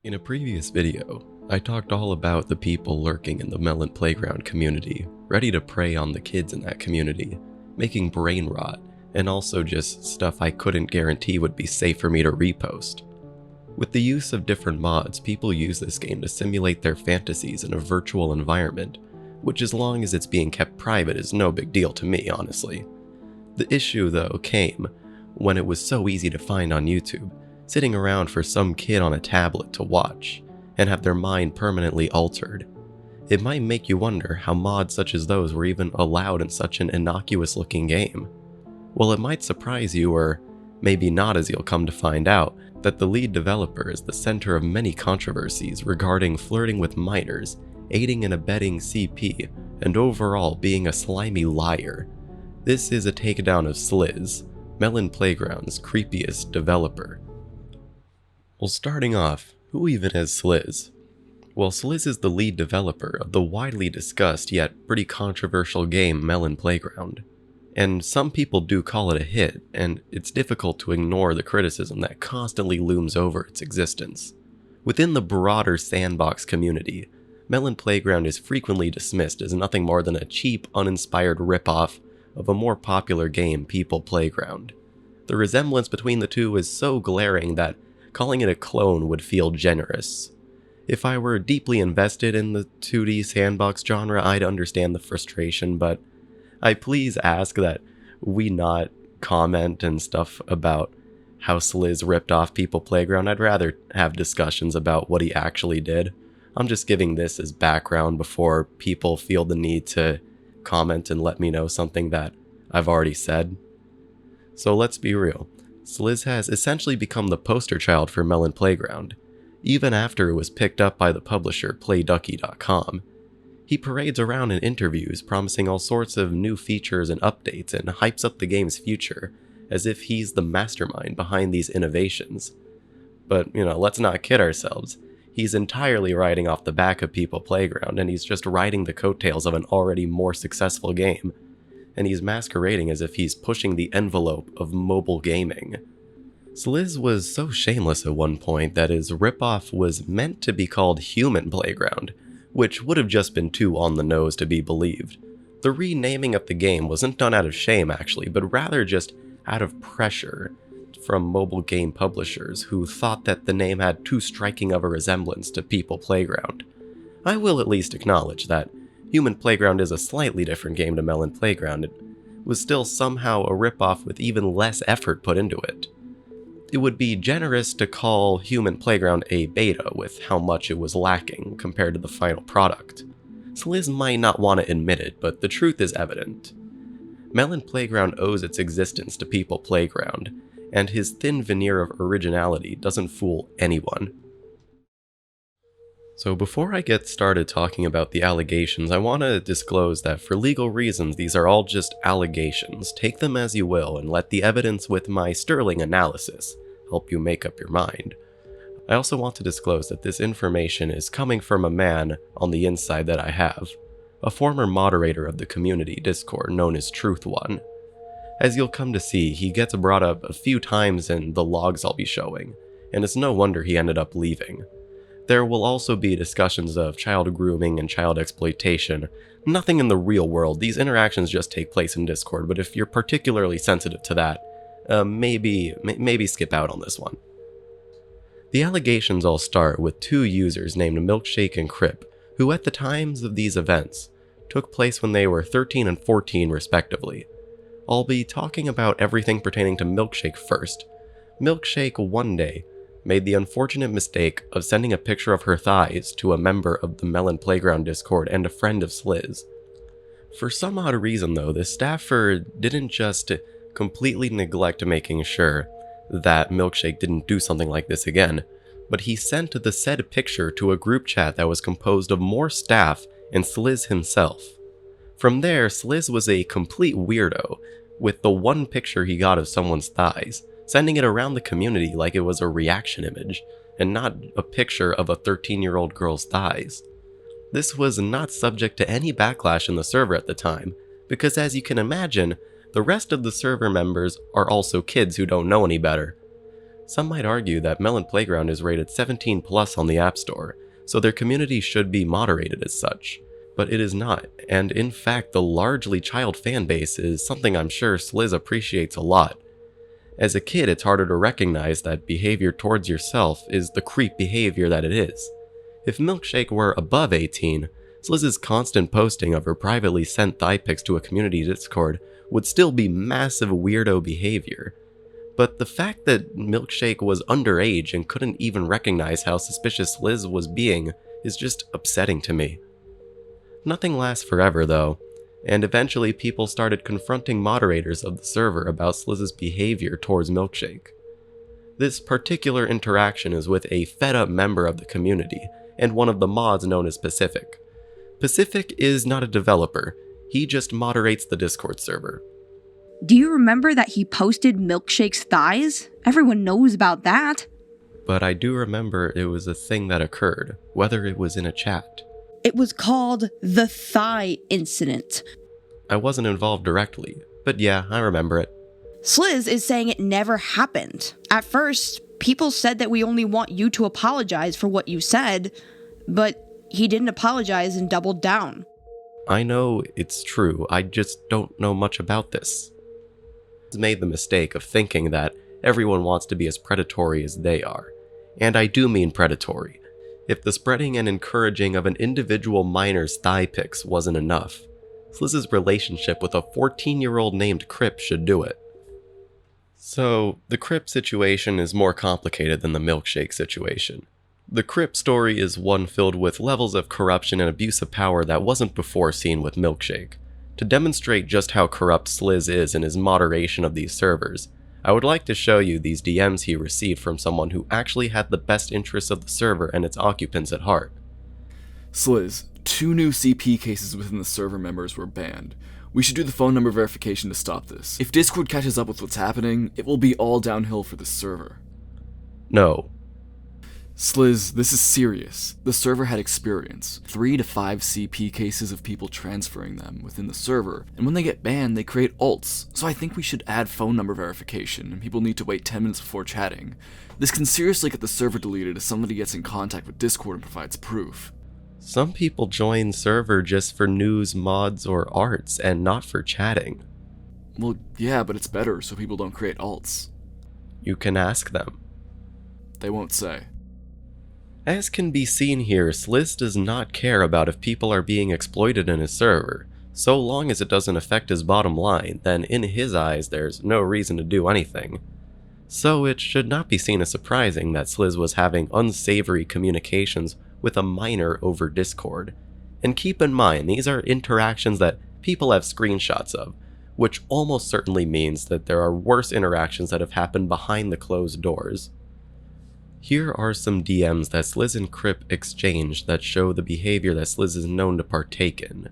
In a previous video, I talked all about the people lurking in the Melon Playground community, ready to prey on the kids in that community, making brain rot, and also just stuff I couldn't guarantee would be safe for me to repost. With the use of different mods, people use this game to simulate their fantasies in a virtual environment, which as long as it's being kept private is no big deal to me, honestly. The issue, though, came when it was so easy to find on YouTube, sitting around for some kid on a tablet to watch, and have their mind permanently altered. It might make you wonder how mods such as those were even allowed in such an innocuous looking game. Well, it might surprise you, or maybe not, as you'll come to find out, that the lead developer is the center of many controversies regarding flirting with minors, aiding and abetting CP, and overall being a slimy liar. This is a takedown of Sliz, Melon Playground's creepiest developer. Well, starting off, who even is Sliz? Well, Sliz is the lead developer of the widely discussed yet pretty controversial game Melon Playground. And some people do call it a hit, and it's difficult to ignore the criticism that constantly looms over its existence. Within the broader sandbox community, Melon Playground is frequently dismissed as nothing more than a cheap, uninspired ripoff of a more popular game, People Playground. The resemblance between the two is so glaring that calling it a clone would feel generous. If I were deeply invested in the 2D sandbox genre, I'd understand the frustration, but I please ask that we not comment and stuff about how Sliz ripped off People Playground. I'd rather have discussions about what he actually did. I'm just giving this as background before people feel the need to comment and let me know something that I've already said. So let's be real. Sliz has essentially become the poster child for Melon Playground, even after it was picked up by the publisher PlayDucky.com. He parades around in interviews promising all sorts of new features and updates and hypes up the game's future as if he's the mastermind behind these innovations. But, let's not kid ourselves. He's entirely riding off the back of People Playground, and he's just riding the coattails of an already more successful game. And he's masquerading as if he's pushing the envelope of mobile gaming. Sliz was so shameless at one point that his ripoff was meant to be called Human Playground, which would have just been too on the nose to be believed. The renaming of the game wasn't done out of shame actually, but rather just out of pressure from mobile game publishers who thought that the name had too striking of a resemblance to People Playground. I will at least acknowledge that Human Playground is a slightly different game to Melon Playground. It was still somehow a ripoff with even less effort put into it. It would be generous to call Human Playground a beta with how much it was lacking compared to the final product. Sliz might not want to admit it, but the truth is evident. Melon Playground owes its existence to People Playground, and his thin veneer of originality doesn't fool anyone. So before I get started talking about the allegations, I want to disclose that for legal reasons these are all just allegations. Take them as you will and let the evidence with my sterling analysis help you make up your mind. I also want to disclose that this information is coming from a man on the inside that I have, a former moderator of the community Discord known as Truthone. As you'll come to see, he gets brought up a few times in the logs I'll be showing, and it's no wonder he ended up leaving. There will also be discussions of child grooming and child exploitation. Nothing in the real world, these interactions just take place in Discord, but if you're particularly sensitive to that, maybe skip out on this one. The allegations all start with two users named Milkshake and Crip, who at the times of these events took place when they were 13 and 14 respectively. I'll be talking about everything pertaining to Milkshake first. Milkshake one day made the unfortunate mistake of sending a picture of her thighs to a member of the Melon Playground Discord and a friend of Sliz. For some odd reason though, the staffer didn't just completely neglect making sure that Milkshake didn't do something like this again, but he sent the said picture to a group chat that was composed of more staff and Sliz himself. From there, Sliz was a complete weirdo, with the one picture he got of someone's thighs, sending it around the community like it was a reaction image, and not a picture of a 13-year-old girl's thighs. This was not subject to any backlash in the server at the time, because as you can imagine, the rest of the server members are also kids who don't know any better. Some might argue that Melon Playground is rated 17 plus on the App Store, so their community should be moderated as such. But it is not, and in fact the largely child fanbase is something I'm sure Sliz appreciates a lot. As a kid, it's harder to recognize that behavior towards yourself is the creep behavior that it is. If Milkshake were above 18, Sliz's constant posting of her privately sent thigh pics to a community Discord would still be massive weirdo behavior. But the fact that Milkshake was underage and couldn't even recognize how suspicious Sliz was being is just upsetting to me. Nothing lasts forever though, and eventually people started confronting moderators of the server about Sliz's behavior towards Milkshake. This particular interaction is with a fed-up member of the community, and one of the mods known as Pacific. Pacific is not a developer, he just moderates the Discord server. Do you remember that he posted Milkshake's thighs? Everyone knows about that. But I do remember it was a thing that occurred, whether it was in a chat. It was called the Thigh Incident. I wasn't involved directly, but yeah, I remember it. Sliz is saying it never happened. At first, people said that we only want you to apologize for what you said, but he didn't apologize and doubled down. I know it's true, I just don't know much about this. He's made the mistake of thinking that everyone wants to be as predatory as they are. And I do mean predatory. If the spreading and encouraging of an individual minor's thigh pics wasn't enough, Sliz's relationship with a 14-year-old named Crip should do it. So, the Crip situation is more complicated than the Milkshake situation. The Crip story is one filled with levels of corruption and abuse of power that wasn't before seen with Milkshake. To demonstrate just how corrupt Sliz is in his moderation of these servers, I would like to show you these DMs he received from someone who actually had the best interests of the server and its occupants at heart. Sliz, 2 new CP cases within the server members were banned. We should do the phone number verification to stop this. If Discord catches up with what's happening, it will be all downhill for this server. No. Sliz, this is serious. The server had experience. 3 to 5 CP cases of people transferring them within the server, and when they get banned, they create alts. So I think we should add phone number verification, and people need to wait 10 minutes before chatting. This can seriously get the server deleted if somebody gets in contact with Discord and provides proof. Some people join server just for news, mods, or arts, and not for chatting. Well, yeah, but it's better so people don't create alts. You can ask them. They won't say. As can be seen here, Sliz does not care about if people are being exploited in his server. So long as it doesn't affect his bottom line, then in his eyes there's no reason to do anything. So it should not be seen as surprising that Sliz was having unsavory communications with a minor over Discord. And keep in mind, these are interactions that people have screenshots of, which almost certainly means that there are worse interactions that have happened behind the closed doors. Here are some DMs that Sliz and Crip exchanged that show the behavior that Sliz is known to partake in.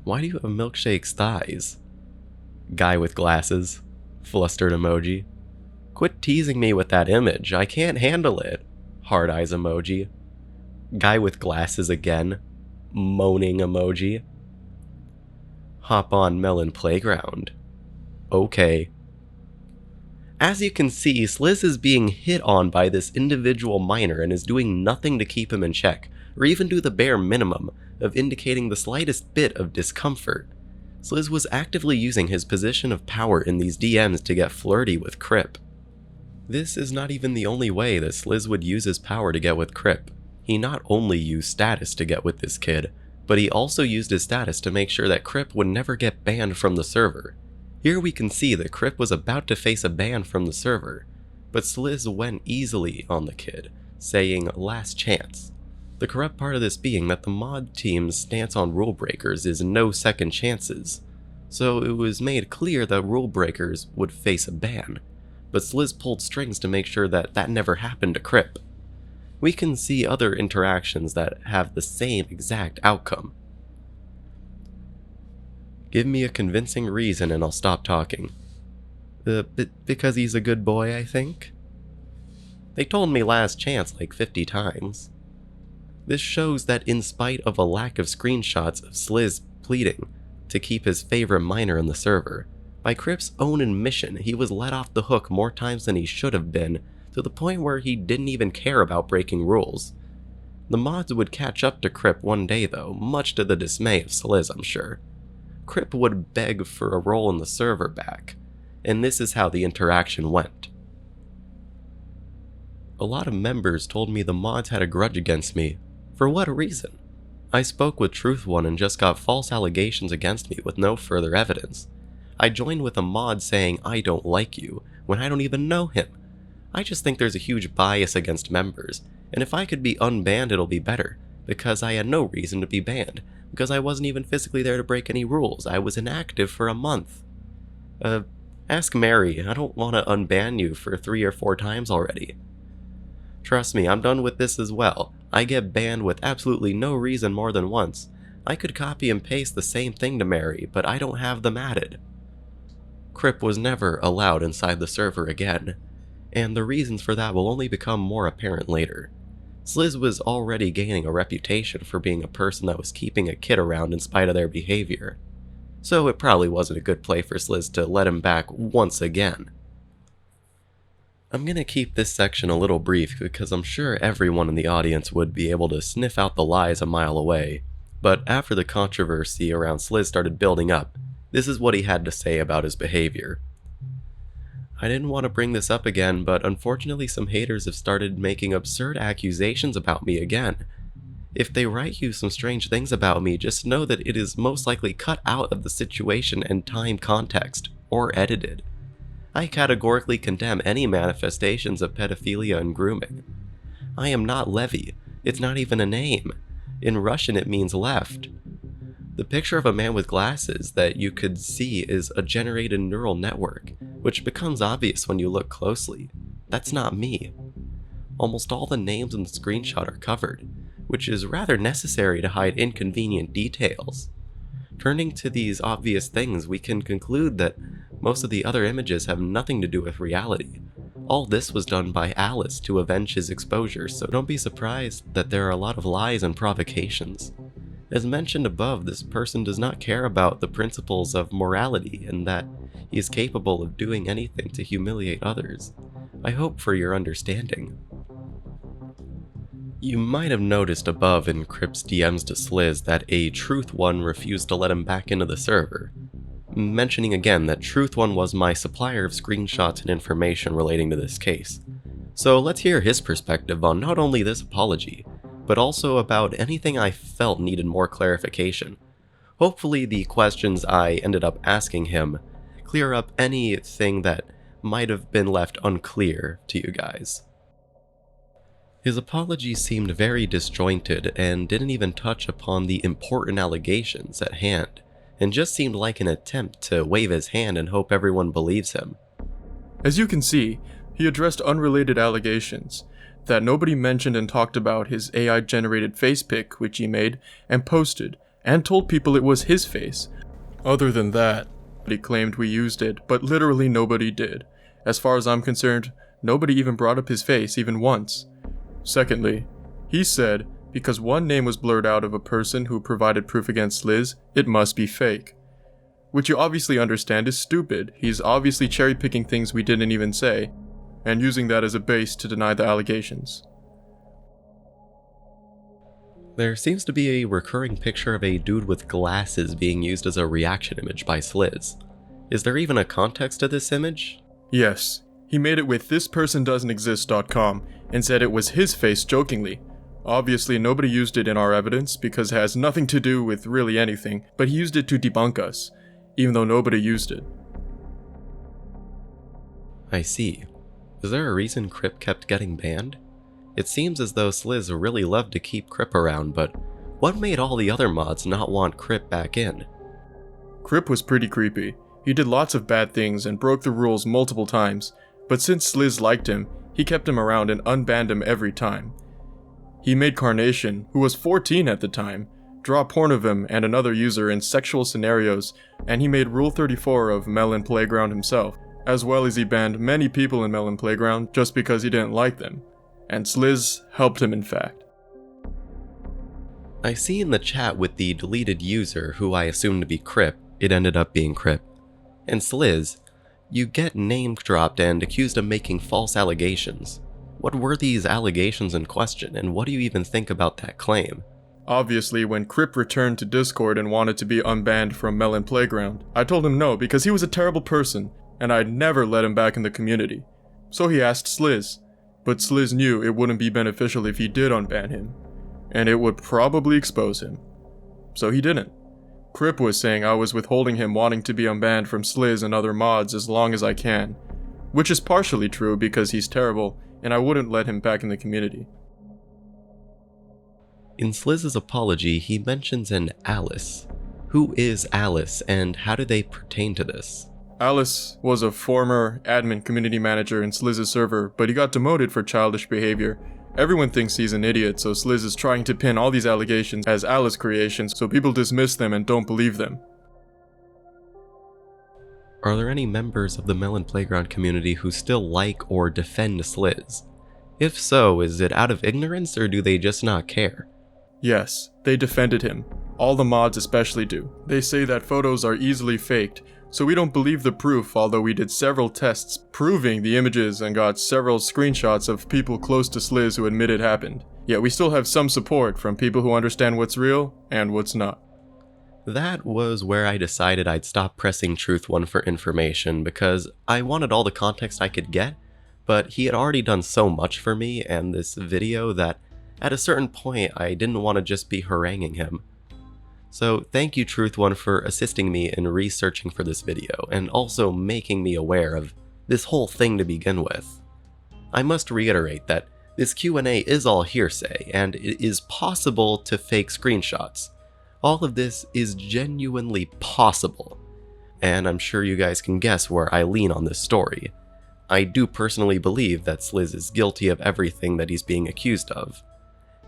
Why do you have Milkshake's thighs? Guy with glasses. Flustered emoji. Quit teasing me with that image, I can't handle it. Hard eyes emoji. Guy with glasses again. Moaning emoji. Hop on Melon Playground. Okay. As you can see, Sliz is being hit on by this individual minor and is doing nothing to keep him in check, or even do the bare minimum of indicating the slightest bit of discomfort. Sliz was actively using his position of power in these DMs to get flirty with Crip. This is not even the only way that Sliz would use his power to get with Crip. He not only used status to get with this kid, but he also used his status to make sure that Crip would never get banned from the server. Here we can see that Crip was about to face a ban from the server, but Sliz went easily on the kid, saying last chance. The corrupt part of this being that the mod team's stance on rule breakers is no second chances, so it was made clear that rule breakers would face a ban, but Sliz pulled strings to make sure that that never happened to Crip. We can see other interactions that have the same exact outcome. Give me a convincing reason and I'll stop talking. Because he's a good boy, I think? They told me last chance like 50 times. This shows that in spite of a lack of screenshots of Sliz pleading to keep his favorite minor in the server, By Crip's own admission, he was let off the hook more times than he should have been, to the point where he didn't even care about breaking rules. The mods would catch up to Crip one day though, much to the dismay of Sliz, I'm sure. Crip would beg for a role in the server back, and this is how the interaction went. A lot of members told me the mods had a grudge against me. For what reason? I spoke with Truthone and just got false allegations against me with no further evidence. I joined with a mod saying I don't like you, when I don't even know him. I just think there's a huge bias against members, and if I could be unbanned it'll be better, because I had no reason to be banned, because I wasn't even physically there to break any rules. I was inactive for a month. Ask Mary, I don't want to unban you for 3 or 4 times already. Trust me, I'm done with this as well. I get banned with absolutely no reason more than once. I could copy and paste the same thing to Mary, but I don't have them added. Crip was never allowed inside the server again, and the reasons for that will only become more apparent later. Sliz was already gaining a reputation for being a person that was keeping a kid around in spite of their behavior, so it probably wasn't a good play for Sliz to let him back once again. I'm gonna keep this section a little brief because I'm sure everyone in the audience would be able to sniff out the lies a mile away, but after the controversy around Sliz started building up, this is what he had to say about his behavior. I didn't want to bring this up again, but unfortunately some haters have started making absurd accusations about me again. If they write you some strange things about me, just know that it is most likely cut out of the situation and time context, or edited. I categorically condemn any manifestations of pedophilia and grooming. I am not Levi. It's not even a name. In Russian it means left. The picture of a man with glasses that you could see is a generated neural network, which becomes obvious when you look closely. That's not me. Almost all the names in the screenshot are covered, which is rather necessary to hide inconvenient details. Turning to these obvious things, we can conclude that most of the other images have nothing to do with reality. All this was done by Alice to avenge his exposure, so don't be surprised that there are a lot of lies and provocations. As mentioned above, this person does not care about the principles of morality and that he is capable of doing anything to humiliate others. I hope for your understanding. You might have noticed above in Crip's DMs to Sliz that a Truthone refused to let him back into the server, mentioning again that Truthone was my supplier of screenshots and information relating to this case. So let's hear his perspective on not only this apology, but also about anything I felt needed more clarification. Hopefully the questions I ended up asking him clear up anything that might have been left unclear to you guys. His apology seemed very disjointed and didn't even touch upon the important allegations at hand, and just seemed like an attempt to wave his hand and hope everyone believes him. As you can see, he addressed unrelated allegations, that nobody mentioned and talked about his AI-generated face pic which he made and posted, and told people it was his face. Other than that, he claimed we used it, but literally nobody did. As far as I'm concerned, nobody even brought up his face even once. Secondly, he said, because one name was blurred out of a person who provided proof against Sliz, it must be fake. Which you obviously understand is stupid. He's obviously cherry-picking things we didn't even say, and using that as a base to deny the allegations. There seems to be a recurring picture of a dude with glasses being used as a reaction image by Sliz. Is there even a context to this image? Yes, he made it with thispersondoesn'texist.com and said it was his face jokingly. Obviously nobody used it in our evidence because it has nothing to do with really anything, but he used it to debunk us, even though nobody used it. I see. Is there a reason Crip kept getting banned? It seems as though Sliz really loved to keep Crip around, but what made all the other mods not want Crip back in? Crip was pretty creepy. He did lots of bad things and broke the rules multiple times, but since Sliz liked him, he kept him around and unbanned him every time. He made Carnation, who was 14 at the time, draw porn of him and another user in sexual scenarios, and he made Rule 34 of Melon Playground himself, as well as he banned many people in Melon Playground just because he didn't like them. And Sliz helped him in fact. I see in the chat with the deleted user, who I assumed to be Crip, it ended up being Crip. And Sliz, you get name dropped and accused of making false allegations. What were these allegations in question, and what do you even think about that claim? Obviously, when Crip returned to Discord and wanted to be unbanned from Melon Playground, I told him no because he was a terrible person, and I'd never let him back in the community. So he asked Sliz, but Sliz knew it wouldn't be beneficial if he did unban him, and it would probably expose him. So he didn't. Crip was saying I was withholding him wanting to be unbanned from Sliz and other mods as long as I can, which is partially true because he's terrible, and I wouldn't let him back in the community. In Sliz's apology, he mentions an Alice. Who is Alice, and how do they pertain to this? Alice was a former admin community manager in Sliz's server, but he got demoted for childish behavior. Everyone thinks he's an idiot, so Sliz is trying to pin all these allegations as Alice creations so people dismiss them and don't believe them. Are there any members of the Melon Playground community who still like or defend Sliz? If so, is it out of ignorance or do they just not care? Yes, they defended him. All the mods especially do. They say that photos are easily faked, so we don't believe the proof, although we did several tests proving the images and got several screenshots of people close to Sliz who admit it happened. Yet we still have some support from people who understand what's real and what's not. That was where I decided I'd stop pressing Truthone for information because I wanted all the context I could get, but he had already done so much for me and this video that at a certain point I didn't want to just be haranguing him. So thank you Truthone for assisting me in researching for this video and also making me aware of this whole thing to begin with. I must reiterate that this Q&A is all hearsay and it is possible to fake screenshots. All of this is genuinely possible, and I'm sure you guys can guess where I lean on this story. I do personally believe that Sliz is guilty of everything that he's being accused of,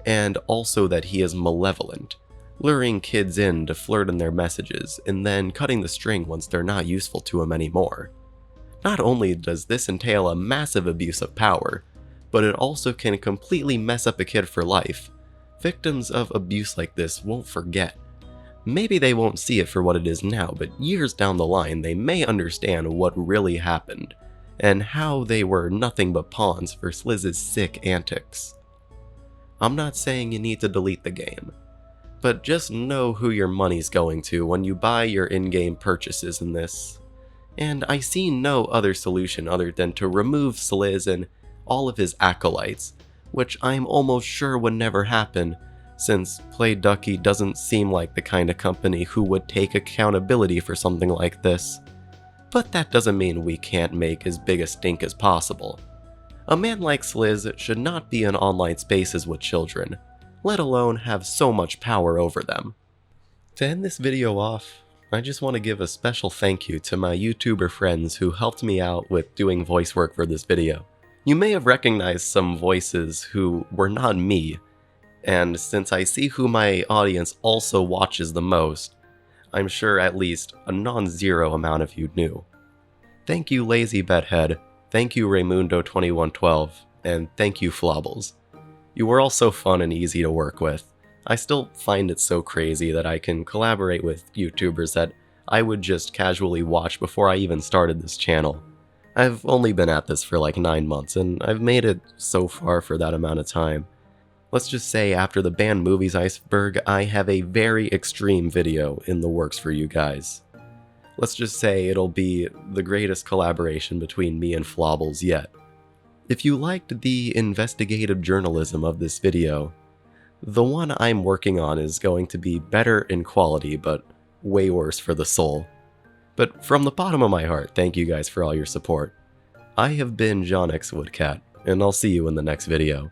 and also that he is malevolent, luring kids in to flirt in their messages and then cutting the string once they're not useful to him anymore. Not only does this entail a massive abuse of power, but it also can completely mess up a kid for life. Victims of abuse like this won't forget. Maybe they won't see it for what it is now, but years down the line they may understand what really happened, and how they were nothing but pawns for Sliz's sick antics. I'm not saying you need to delete the game, but just know who your money's going to when you buy your in-game purchases in this. And I see no other solution other than to remove Sliz and all of his acolytes, which I'm almost sure would never happen, since PlayDucky doesn't seem like the kind of company who would take accountability for something like this. But that doesn't mean we can't make as big a stink as possible. A man like Sliz should not be in online spaces with children, let alone have so much power over them. To end this video off, I just want to give a special thank you to my YouTuber friends who helped me out with doing voice work for this video. You may have recognized some voices who were not me, and since I see who my audience also watches the most, I'm sure at least a non-zero amount of you knew. Thank you Lazy Bedhead, thank you Raymundo2112, and thank you Flobbles. You were all so fun and easy to work with. I still find it so crazy that I can collaborate with YouTubers that I would just casually watch before I even started this channel. I've only been at this for like 9 months, and I've made it so far for that amount of time. Let's just say after the banned movies iceberg, I have a very extreme video in the works for you guys. Let's just say it'll be the greatest collaboration between me and Flobbles yet. If you liked the investigative journalism of this video, the one I'm working on is going to be better in quality, but way worse for the soul. But from the bottom of my heart, thank you guys for all your support. I have been John X Woodcat, and I'll see you in the next video.